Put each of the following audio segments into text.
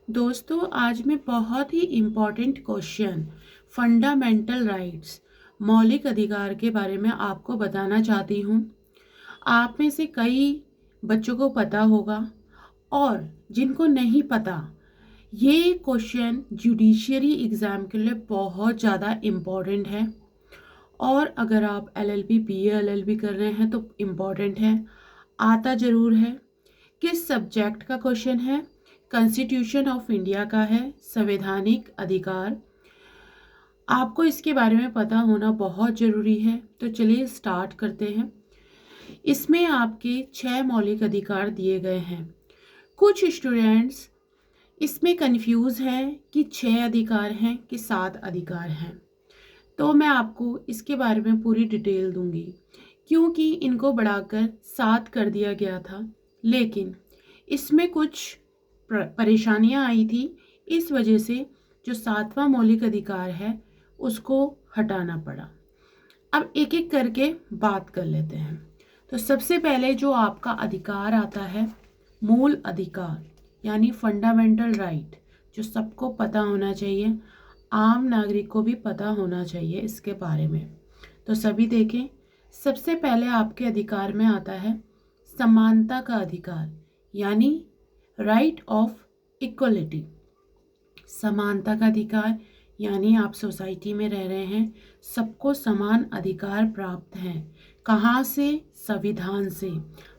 दोस्तों, आज मैं बहुत ही इम्पॉर्टेंट क्वेश्चन फंडामेंटल राइट्स मौलिक अधिकार के बारे में आपको बताना चाहती हूँ। आप में से कई बच्चों को पता होगा और जिनको नहीं पता, ये क्वेश्चन जुडिशियरी एग्ज़ाम के लिए बहुत ज़्यादा इम्पॉर्टेंट है। और अगर आप एलएलबी बीए एलएलबी कर रहे हैं तो इम्पॉर्टेंट है, आता ज़रूर है। किस सब्जेक्ट का क्वेश्चन है? कॉन्स्टिट्यूशन ऑफ इंडिया का है, संवैधानिक अधिकार। आपको इसके बारे में पता होना बहुत ज़रूरी है। तो चलिए स्टार्ट करते हैं। इसमें आपके 6 मौलिक अधिकार दिए गए हैं। कुछ स्टूडेंट्स इसमें कंफ्यूज हैं कि 6 अधिकार हैं कि 7 अधिकार हैं। तो मैं आपको इसके बारे में पूरी डिटेल दूंगी, क्योंकि इनको बढ़ाकर 7 कर दिया गया था, लेकिन इसमें कुछ परेशानियां आई थी। इस वजह से जो 7वां मौलिक अधिकार है उसको हटाना पड़ा। अब एक एक करके बात कर लेते हैं। तो सबसे पहले जो आपका अधिकार आता है, मूल अधिकार यानी फंडामेंटल राइट, जो सबको पता होना चाहिए, आम नागरिक को भी पता होना चाहिए इसके बारे में। तो सभी देखें, सबसे पहले आपके अधिकार में आता है समानता का अधिकार यानी राइट ऑफ इक्वलिटी। समानता का अधिकार यानी आप सोसाइटी में रह रहे हैं, सबको समान अधिकार प्राप्त हैं। कहाँ से? संविधान से।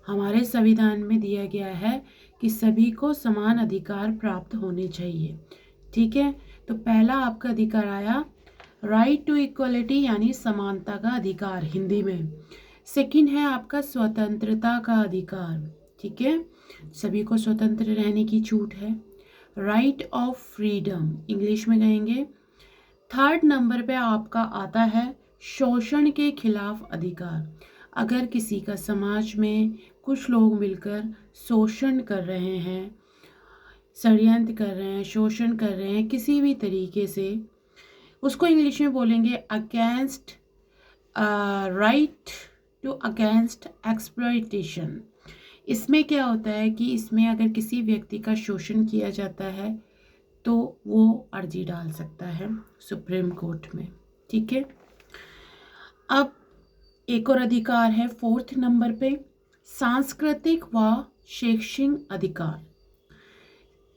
हमारे संविधान में दिया गया है कि सभी को समान अधिकार प्राप्त होने चाहिए। ठीक है, तो पहला आपका अधिकार आया राइट टू इक्वलिटी यानी समानता का अधिकार हिंदी में। सेकंड है आपका स्वतंत्रता का अधिकार। ठीक है, सभी को स्वतंत्र रहने की छूट है। राइट ऑफ फ्रीडम इंग्लिश में कहेंगे। थर्ड नंबर पे आपका आता है शोषण के खिलाफ अधिकार। अगर किसी का समाज में कुछ लोग मिलकर शोषण कर रहे हैं, षड्यंत्र कर रहे हैं, शोषण कर रहे हैं किसी भी तरीके से, उसको इंग्लिश में बोलेंगे against right to against exploitation. इसमें क्या होता है कि इसमें अगर किसी व्यक्ति का शोषण किया जाता है तो वो अर्जी डाल सकता है सुप्रीम कोर्ट में। ठीक है, अब एक और अधिकार है फोर्थ नंबर पे, सांस्कृतिक व शैक्षिक अधिकार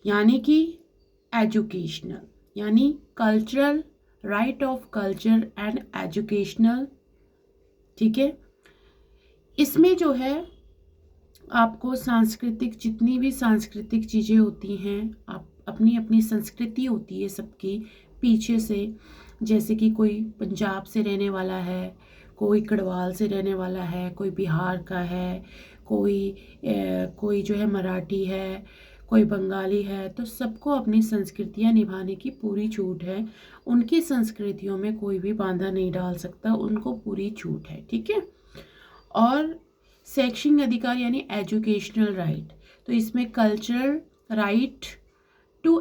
यानी कि एजुकेशनल यानी cultural, right of culture and educational. ठीक है, इसमें जो है आपको सांस्कृतिक, जितनी भी सांस्कृतिक चीज़ें होती हैं, आप अपनी अपनी संस्कृति होती है सबकी पीछे से। जैसे कि कोई पंजाब से रहने वाला है, कोई गढ़वाल से रहने वाला है, कोई बिहार का है, कोई जो है मराठी है, कोई बंगाली है, तो सबको अपनी संस्कृतियाँ निभाने की पूरी छूट है। उनकी संस्कृतियों में कोई भी बाधा नहीं डाल सकता, उनको पूरी छूट है। ठीक है, और शैक्षिक अधिकार यानी एजुकेशनल राइट, तो इसमें cultural right to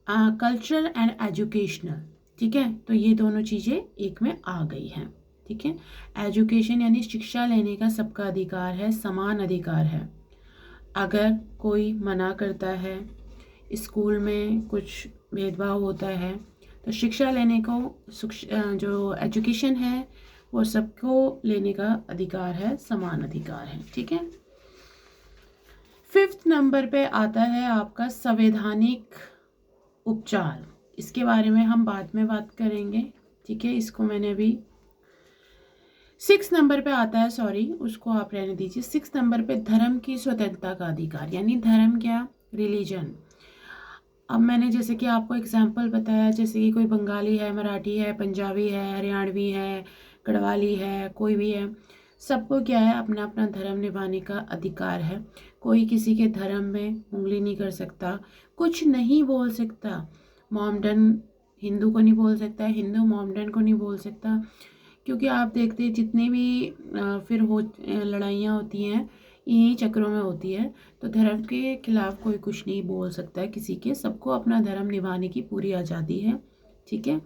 cultural and educational. ठीक है, तो ये दोनों चीज़ें एक में आ गई हैं। ठीक है, एजुकेशन यानी शिक्षा लेने का सबका अधिकार है, समान अधिकार है। अगर कोई मना करता है, स्कूल में कुछ भेदभाव होता है, तो शिक्षा लेने को जो एजुकेशन है वो सबको लेने का अधिकार है, समान अधिकार है। ठीक है, फिफ्थ नंबर पे आता है आपका संवैधानिक उपचार। इसके बारे में हम बाद में बात करेंगे। ठीक है, इसको मैंने अभी 6 नंबर पे आता है, सॉरी उसको आप रहने दीजिए। 6 नंबर पे धर्म की स्वतंत्रता का अधिकार यानी धर्म क्या? रिलीजन। अब मैंने जैसे कि आपको एग्जाम्पल बताया, जैसे कि कोई बंगाली है, मराठी है, पंजाबी है, हरियाणवी है, गढ़वाली है, कोई भी है, सबको क्या है, अपना अपना धर्म निभाने का अधिकार है। कोई किसी के धर्म में उंगली नहीं कर सकता, कुछ नहीं बोल सकता। मोमडन हिंदू को नहीं बोल सकता, हिंदू मोमडन को नहीं बोल सकता, क्योंकि आप देखते हैं जितनी भी फिर लड़ाइयाँ होती हैं इन्हीं चक्रों में होती है। तो धर्म के खिलाफ कोई कुछ नहीं बोल सकता है किसी के, सबको अपना धर्म निभाने की पूरी आज़ादी है। ठीक है,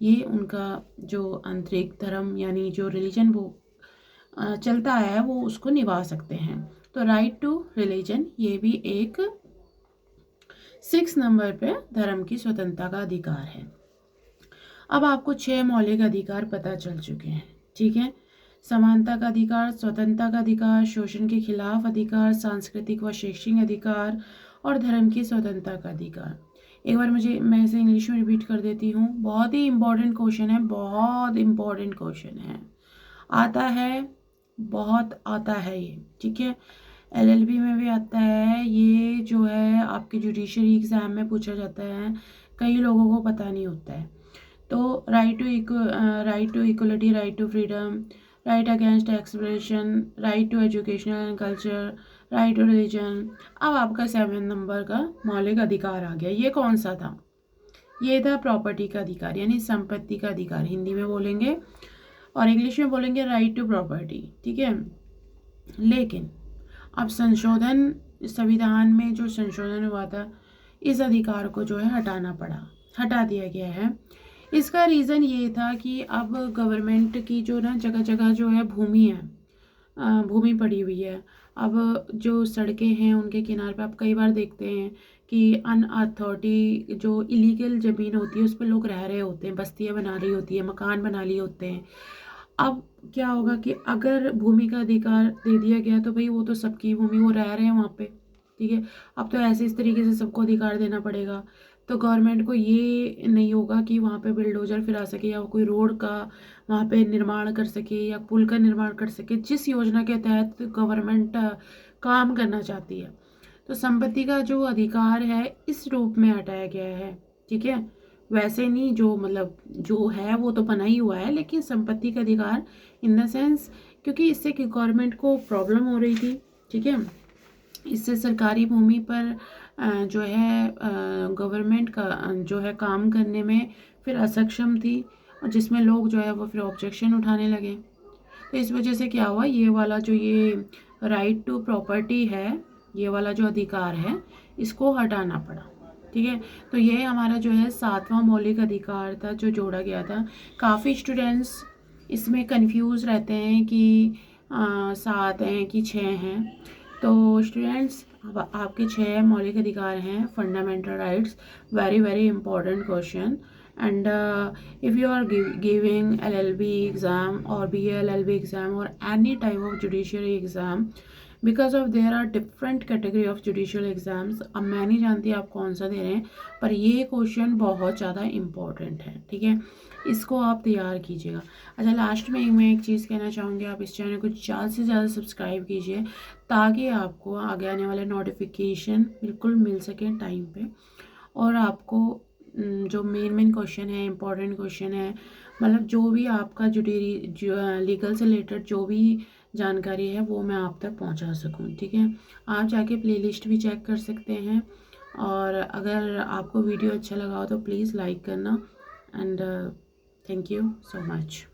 ये उनका जो आंतरिक धर्म यानी जो रिलीजन वो चलता आया है वो उसको निभा सकते हैं। तो राइट टू रिलीजन ये भी एक 6 नंबर पे धर्म की स्वतंत्रता का अधिकार है। अब आपको 6 मौलिक अधिकार पता चल चुके हैं, ठीक है। समानता का अधिकार, स्वतंत्रता का अधिकार, शोषण के खिलाफ अधिकार, सांस्कृतिक व शैक्षिक अधिकार और धर्म की स्वतंत्रता का अधिकार। एक बार मैं इसे इंग्लिश में रिपीट कर देती हूँ। बहुत ही इम्पोर्टेंट क्वेश्चन है, बहुत इम्पोर्टेंट क्वेश्चन है, आता है, बहुत आता है ये, ठीक है। एलएलबी में भी आता है ये, जो है आपके जुडिशरी एग्जाम में पूछा जाता है, कई लोगों को पता नहीं होता है। तो right to equality, right to freedom, right against expression, right to educational and culture, right to religion. अब आपका 7 नंबर का मौलिक अधिकार आ गया। ये कौन सा था? ये था प्रॉपर्टी का अधिकार, यानी संपत्ति का अधिकार, हिंदी में बोलेंगे, और इंग्लिश में बोलेंगे राइट टू प्रॉपर्टी, ठीक है। लेकिन अब संविधान में जो संशोधन हुआ था, इस अधिकार को जो है हटा दिया गया है। इसका रीज़न ये था कि अब गवर्नमेंट की जो ना जगह जगह जो है भूमि पड़ी हुई है। अब जो सड़कें हैं उनके किनारे पे आप कई बार देखते हैं कि अनअथॉरिटी जो इलीगल ज़मीन होती है उस पर लोग रह रहे होते हैं, बस्तियां बना रही होती है, मकान बना लिए होते हैं। अब क्या होगा कि अगर भूमि का अधिकार दे दिया गया तो भाई वो तो सबकी भूमि, वो रह रहे हैं वहाँ पे, ठीक है। अब तो ऐसे इस तरीके से सबको अधिकार देना पड़ेगा, तो गवर्नमेंट को ये नहीं होगा कि वहाँ पे बिल्डोजर फिरा सके या कोई रोड का वहाँ पे निर्माण कर सके या पुल का निर्माण कर सके, जिस योजना के तहत गवर्नमेंट काम करना चाहती है। तो संपत्ति का जो अधिकार है इस रूप में हटाया गया है, ठीक है। वैसे नहीं, जो मतलब जो है वो तो बना ही हुआ है, लेकिन संपत्ति का अधिकार इन द सेंस, क्योंकि इससे गवर्नमेंट को प्रॉब्लम हो रही थी, ठीक है। इससे सरकारी भूमि पर जो है गवर्नमेंट का जो है काम करने में फिर असक्षम थी, और जिसमें लोग जो है वो फिर ऑब्जेक्शन उठाने लगे। तो इस वजह से क्या हुआ, ये वाला जो ये राइट टू प्रॉपर्टी है, ये वाला जो अधिकार है, इसको हटाना पड़ा, ठीक है। तो ये हमारा जो है 7वां मौलिक अधिकार था जो जोड़ा गया था। काफ़ी स्टूडेंट्स इसमें कंफ्यूज रहते हैं कि 7 हैं कि 6 हैं। तो स्टूडेंट्स, अब आपके 6 मौलिक अधिकार हैं, fundamental rights, very very important question. And if you are giving LLB exam or BLLB exam or any type of judiciary exam, because of there are different category of judicial exams, अब मैं नहीं जानती आप कौन सा दे रहे हैं, पर ये क्वेश्चन बहुत ज़्यादा इम्पोर्टेंट है, ठीक है। इसको आप तैयार कीजिएगा। अच्छा, लास्ट में मैं एक चीज़ कहना चाहूँगी, आप इस चैनल को ज़्यादा से ज़्यादा सब्सक्राइब कीजिए ताकि आपको आगे आने वाले नोटिफिकेशन बिल्कुल मिल सके टाइम पे, और आपको जो मेन क्वेश्चन है, इंपॉर्टेंट क्वेश्चन है, मतलब जो भी आपका जो लीगल से रिलेटेड जो भी जानकारी है वो मैं आप तक पहुंचा सकूं, ठीक है। आप जाके प्लेलिस्ट भी चेक कर सकते हैं, और अगर आपको वीडियो अच्छा लगा हो तो प्लीज़ लाइक करना, and thank you so much.